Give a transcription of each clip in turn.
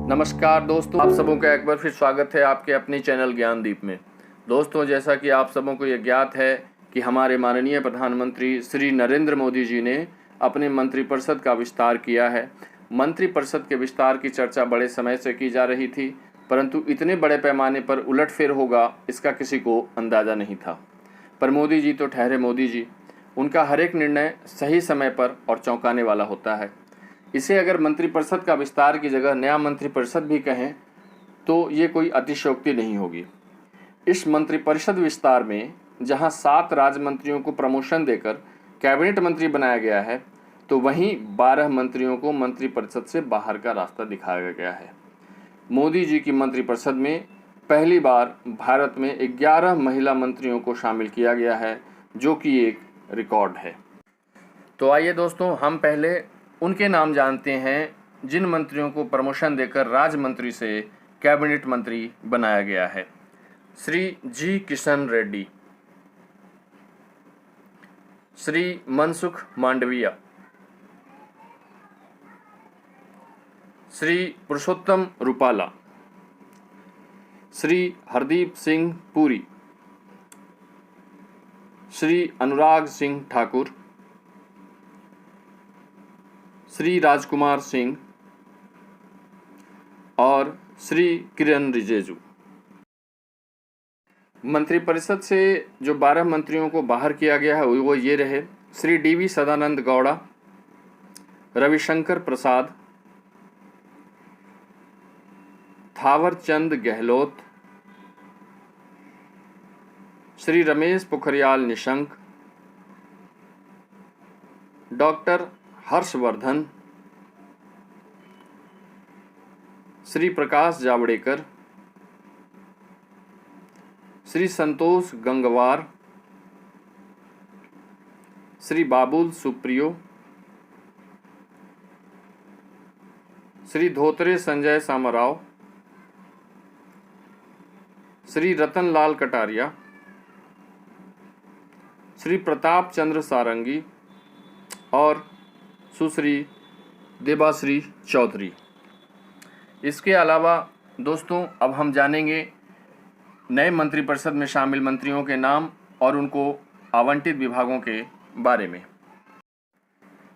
नमस्कार दोस्तों, आप सबों का एक बार फिर स्वागत है आपके अपने चैनल ज्ञानदीप में। दोस्तों, जैसा कि आप सबों को ये ज्ञात है कि हमारे माननीय प्रधानमंत्री श्री नरेंद्र मोदी जी ने अपने मंत्रिपरिषद का विस्तार किया है। मंत्रिपरिषद के विस्तार की चर्चा बड़े समय से की जा रही थी, परंतु इतने बड़े पैमाने पर उलटफेर होगा इसका किसी को अंदाज़ा नहीं था। पर मोदी जी तो ठहरे मोदी जी, उनका हर एक निर्णय सही समय पर और चौंकाने वाला होता है। इसे अगर मंत्रिपरिषद का विस्तार की जगह नया मंत्रिपरिषद भी कहें तो ये कोई अतिशयोक्ति नहीं होगी। इस मंत्रिपरिषद विस्तार में जहां 7 राज्य मंत्रियों को प्रमोशन देकर कैबिनेट मंत्री बनाया गया है, तो वहीं 12 मंत्रियों को मंत्रिपरिषद से बाहर का रास्ता दिखाया गया है। मोदी जी की मंत्रिपरिषद में पहली बार भारत में 11 महिला मंत्रियों को शामिल किया गया है, जो कि एक रिकॉर्ड है। तो आइए दोस्तों, हम पहले उनके नाम जानते हैं जिन मंत्रियों को प्रमोशन देकर राज्य मंत्री से कैबिनेट मंत्री बनाया गया है। श्री जी किशन रेड्डी, श्री मनसुख मांडविया, श्री पुरुषोत्तम रूपाला, श्री हरदीप सिंह पुरी, श्री अनुराग सिंह ठाकुर, श्री राजकुमार सिंह और श्री किरण रिजिजू। मंत्रिपरिषद से जो 12 मंत्रियों को बाहर किया गया है वो ये रहे: श्री डी.वी. सदानंद गौड़ा, रविशंकर प्रसाद, थावरचंद गहलोत, श्री रमेश पोखरियाल निशंक, डॉक्टर हर्षवर्धन, श्री प्रकाश जावड़ेकर, श्री संतोष गंगवार, श्री बाबुल सुप्रियो, श्री धोत्रे संजय सामराव, श्री रतनलाल कटारिया, श्री प्रताप चंद्र सारंगी और सुश्री देबाश्री चौधरी। इसके अलावा दोस्तों, अब हम जानेंगे नए मंत्रिपरिषद में शामिल मंत्रियों के नाम और उनको आवंटित विभागों के बारे में।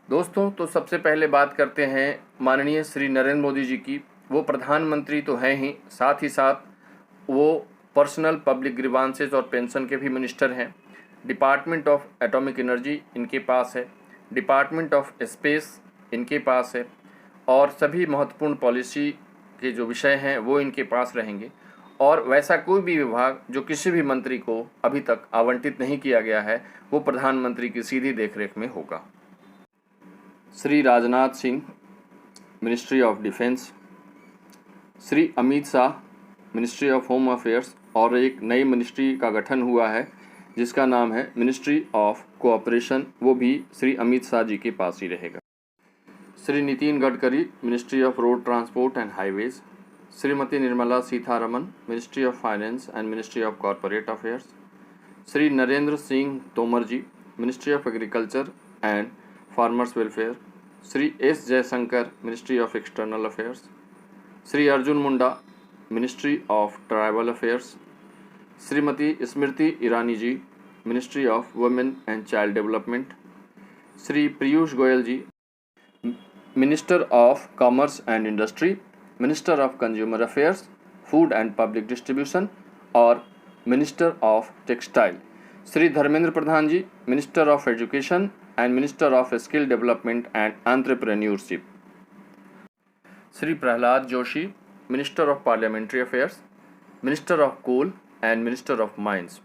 दोस्तों, तो सबसे पहले बात करते हैं माननीय श्री नरेंद्र मोदी जी की। वो प्रधानमंत्री तो हैं ही, साथ ही साथ वो पर्सनल पब्लिक ग्रीवांसेस और पेंशन के भी मिनिस्टर हैं। डिपार्टमेंट ऑफ एटॉमिक एनर्जी इनके पास है, डिपार्टमेंट ऑफ स्पेस इनके पास है, और सभी महत्वपूर्ण पॉलिसी के जो विषय हैं वो इनके पास रहेंगे। और वैसा कोई भी विभाग जो किसी भी मंत्री को अभी तक आवंटित नहीं किया गया है वो प्रधानमंत्री की सीधी देखरेख में होगा। Shri Rajnath Singh, ministry of defence, Shri Amit Shah, ministry of home affairs, और एक नई मिनिस्ट्री का गठन हुआ है जिसका नाम है मिनिस्ट्री ऑफ कोऑपरेशन, वो भी श्री अमित शाह जी के पास ही रहेगा। Shri Nitin Gadkari, ministry of road transport and highways, Shrimati Nirmala Sitharaman, ministry of finance and ministry of corporate affairs, Shri Narendra Singh Tomar ji, ministry of agriculture and farmers welfare, Shri S Jaishankar, ministry of external affairs, Shri Arjun Munda, ministry of tribal affairs, Shrimati Smriti Irani ji, ministry of women and child development, Shri Piyush Goyal ji, minister of commerce and industry, minister of consumer affairs, food and public distribution और minister of textile, Shri Dharmendra Pradhan ji, minister of education and minister of skill development and entrepreneurship, Shri Pralhad Joshi, minister of parliamentary affairs, minister of coal and minister of mines,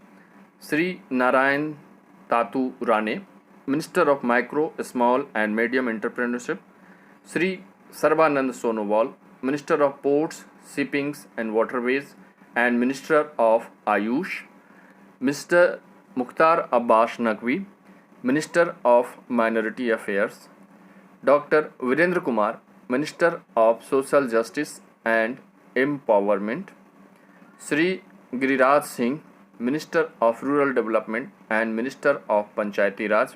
Shri Narayan Tatu Rane, minister of micro small and medium entrepreneurship, Shri Sarbananda Sonowal, minister of ports, shippings and waterways and minister of Ayush, mister Mukhtar Abbas Naqvi, minister of minority affairs, doctor Virendra Kumar, minister of social justice and empowerment, Shri Giriraj Singh, minister of rural development and minister of Panchayati Raj,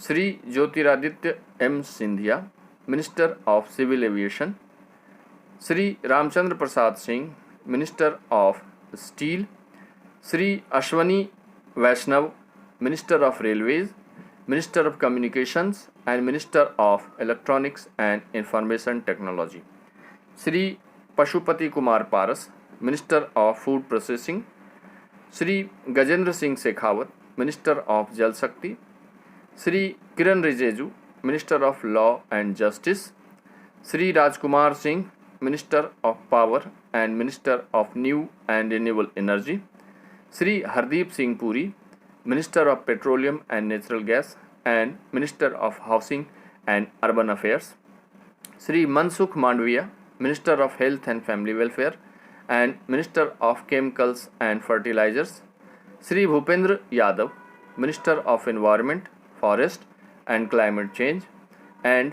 Shri Jyotiraditya M Scindia, minister of civil aviation, Shri Ramchandra Prasad Singh, minister of steel, Shri Ashwini Vaishnaw, minister of railways, minister of communications and minister of electronics and information technology, Shri Pashupati Kumar Paras, minister of food processing, Shri Gajendra Singh Shekhawat, minister of Jal Shakti, Shri Kiran Rijiju, minister of law and justice, Shri Rajkumar Singh, minister of power and minister of new and renewable energy, Shri Hardeep Singh Puri, minister of petroleum and natural gas and minister of housing and urban affairs, Shri Mansukh Mandaviya, minister of health and family welfare and minister of chemicals and fertilisers, Shri Bhupender Yadav, minister of environment, forest and climate change and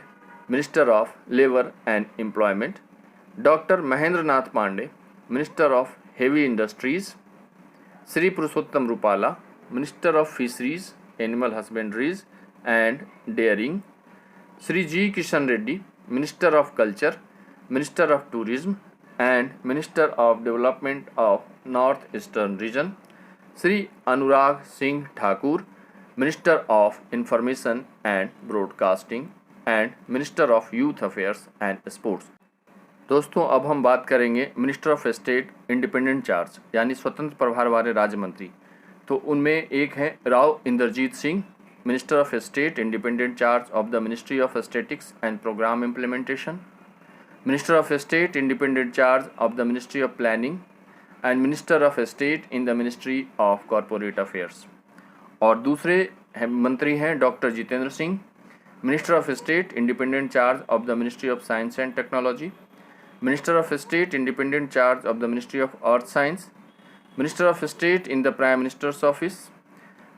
minister of labour and employment, doctor Mahendra Nath Pandey, minister of heavy industries, Shri Purushottam Rupala, minister of fisheries, animal husbandries and dairying, Shri G Kishan Reddy, minister of culture, minister of tourism and minister of development of north eastern region, Shri Anurag Singh Thakur, minister of information and broadcasting and minister of youth affairs and sports. दोस्तों, अब हम बात करेंगे minister of state independent charge यानी स्वतंत्र प्रभार वाले राज्य मंत्री। तो उनमें एक है Rao Inderjit Singh, minister of state independent charge of the ministry of statics and programme implementation, minister of state independent charge of the ministry of planning and minister of state in the ministry of corporate affairs. और दूसरे मंत्री हैं doctor Jitendra Singh, minister of state independent charge of the ministry of science and technology, minister of state independent charge of the ministry of earth science, minister of state in the prime minister's office,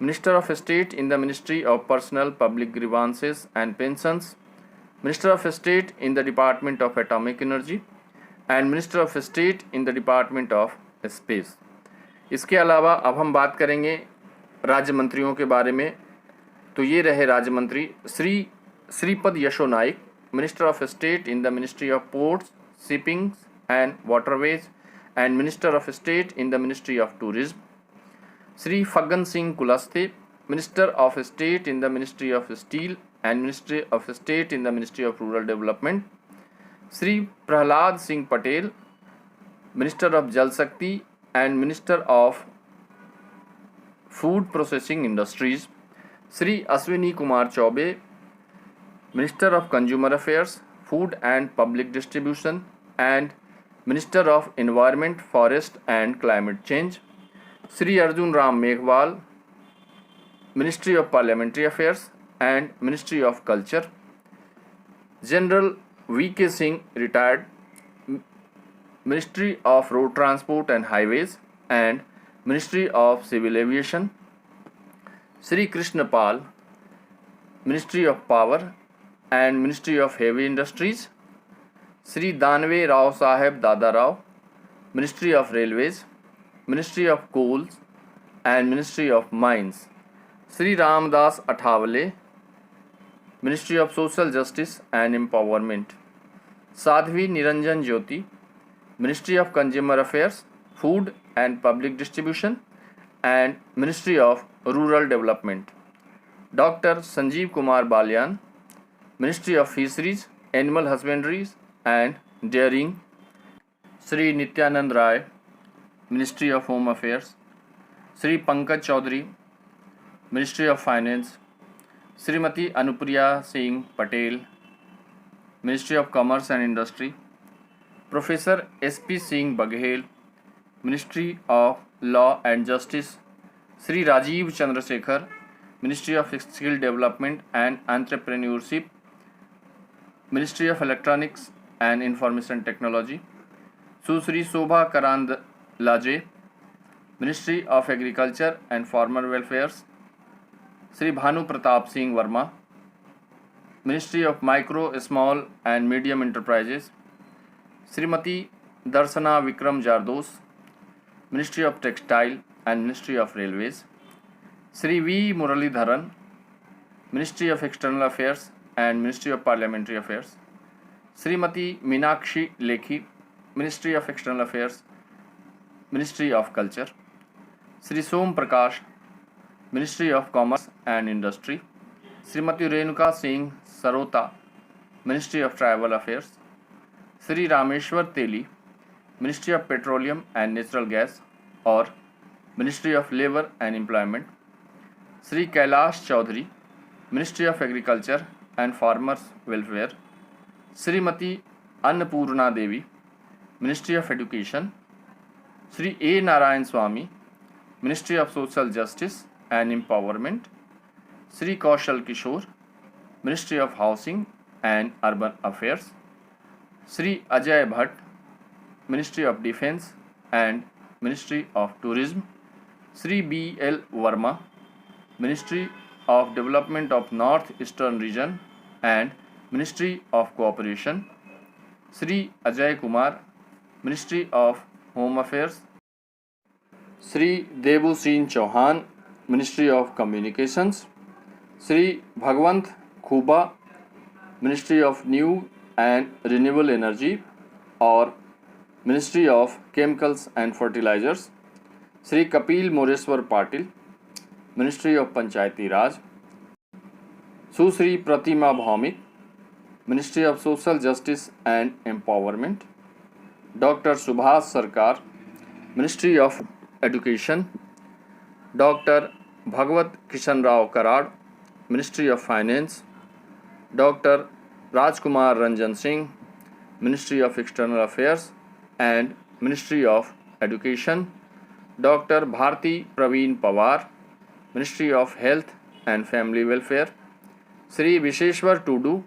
minister of state in the ministry of personnel public grievances and pensions, minister of state in the department of atomic energy and minister of state in the department of space. इसके अलावा अब हम बात करेंगे राज्य मंत्रियों के बारे में। तो ये रहे राज्य मंत्री Shri Shripad Yesso Naik, minister of state in the ministry of ports, shipping and waterways and minister of state in the ministry of tourism, Shri Faggan Singh Kulaste, minister of state in the ministry of steel and ministry of state in the ministry of rural development, Shri Prahlad Singh Patel, minister of Jal Shakti and minister of food processing industries, Shri Ashwini Kumar Choubey, minister of consumer affairs, food and public distribution and minister of environment, forest and climate change, Shri Arjun Ram Meghwal, ministry of parliamentary affairs and ministry of culture, general V K. Singh retired, ministry of road transport and highways and ministry of civil aviation, Shri Krishan Pal, ministry of power and ministry of heavy industries, Shri Danve Rao Saheb Dada Rao, ministry of railways, ministry of coals and ministry of mines, Shri Ramdas Athawale, ministry of social justice and empowerment, Sadhvi Niranjan Jyoti, ministry of consumer affairs, food and public distribution and ministry of rural development, doctor Sanjeev Kumar Balyan, ministry of fisheries, animal husbandries and dairying, Shri Nityanand Rai, ministry of home affairs, Shri Pankaj Chaudhary, ministry of finance, Shrimati Anupriya Singh Patel, ministry of commerce and industry, professor S P. Singh Baghel, ministry of law and justice, Shri Rajeev Chandrasekhar, ministry of skill development and entrepreneurship, ministry of electronics and information technology, Sushri Shobha Karandlaje, ministry of agriculture and farmer welfares, Shri Bhanu Pratap Singh Verma, ministry of micro small and medium enterprises, Shrimati Darshana Vikram Jardosh, ministry of textile and ministry of railways, Shri V Muraleedharan, ministry of external affairs and ministry of parliamentary affairs, Shrimati Meenakshi Lekhi, ministry of external affairs, ministry of culture. Shri Som Prakash, ministry of commerce and industry. Shrimati Renuka Singh Saruta, ministry of tribal affairs. Shri Rameswar Teli, ministry of petroleum and natural gas और ministry of labour and employment. Shri Kailash Choudhary, ministry of agriculture and farmers welfare. Shrimati Annapurna Devi, ministry of education. Shri A Narayana Swamy, ministry of social justice and empowerment. Shri Kaushal Kishore, ministry of housing and urban affairs. Shri Ajay Bhatt, ministry of defence and ministry of tourism. Shri B L Verma, ministry of development of north eastern region and ministry of cooperation. Shri Ajay Kumar, ministry of home affairs. Shri Devusinh Chauhan, ministry of communications. Shri Bhagwanth Khuba, ministry of new and renewable energy और ministry of chemicals and fertilisers. Shri Kapil Moreshwar Patil, ministry of Panchayati Raj. Sushri Pratima Bhoumik, ministry of social justice and empowerment. Doctor Subhas Sarkar, ministry of education. Doctor Bhagwat Kishan Rao Karad, ministry of finance. Doctor Rajkumar Ranjan Singh, ministry of external affairs and ministry of education. Doctor Bharati Pravin Pawar, ministry of health and family welfare. Shri Bishweswar Tudu,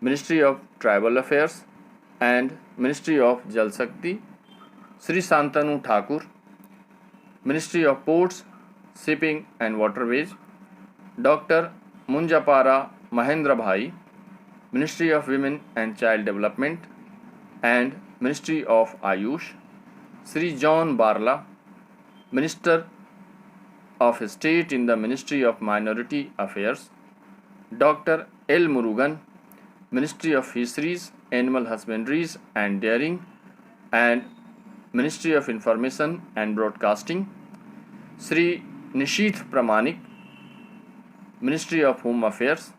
ministry of tribal affairs and ministry of Jal Shakti. Shri Shantanu Thakur, ministry of ports, shipping and waterways. Doctor Munjapara Mahendra Bhai, ministry of women and child development and ministry of AYUSH. Shri John Barla, minister of state in the ministry of minority affairs. Doctor L Murugan, ministry of fisheries, animal husbandries and dairying and ministry of information and broadcasting. Shri Nisith Pramanik, ministry of home affairs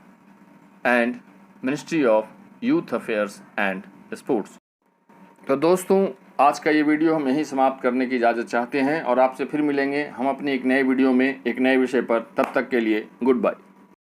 and ministry of youth affairs and sports. तो दोस्तों, आज का ये video हम यहीं समाप्त करने की इजाज़त चाहते हैं और आपसे फिर मिलेंगे हम अपने एक नए वीडियो में एक नए विषय पर। तब तक के लिए गुड बाय।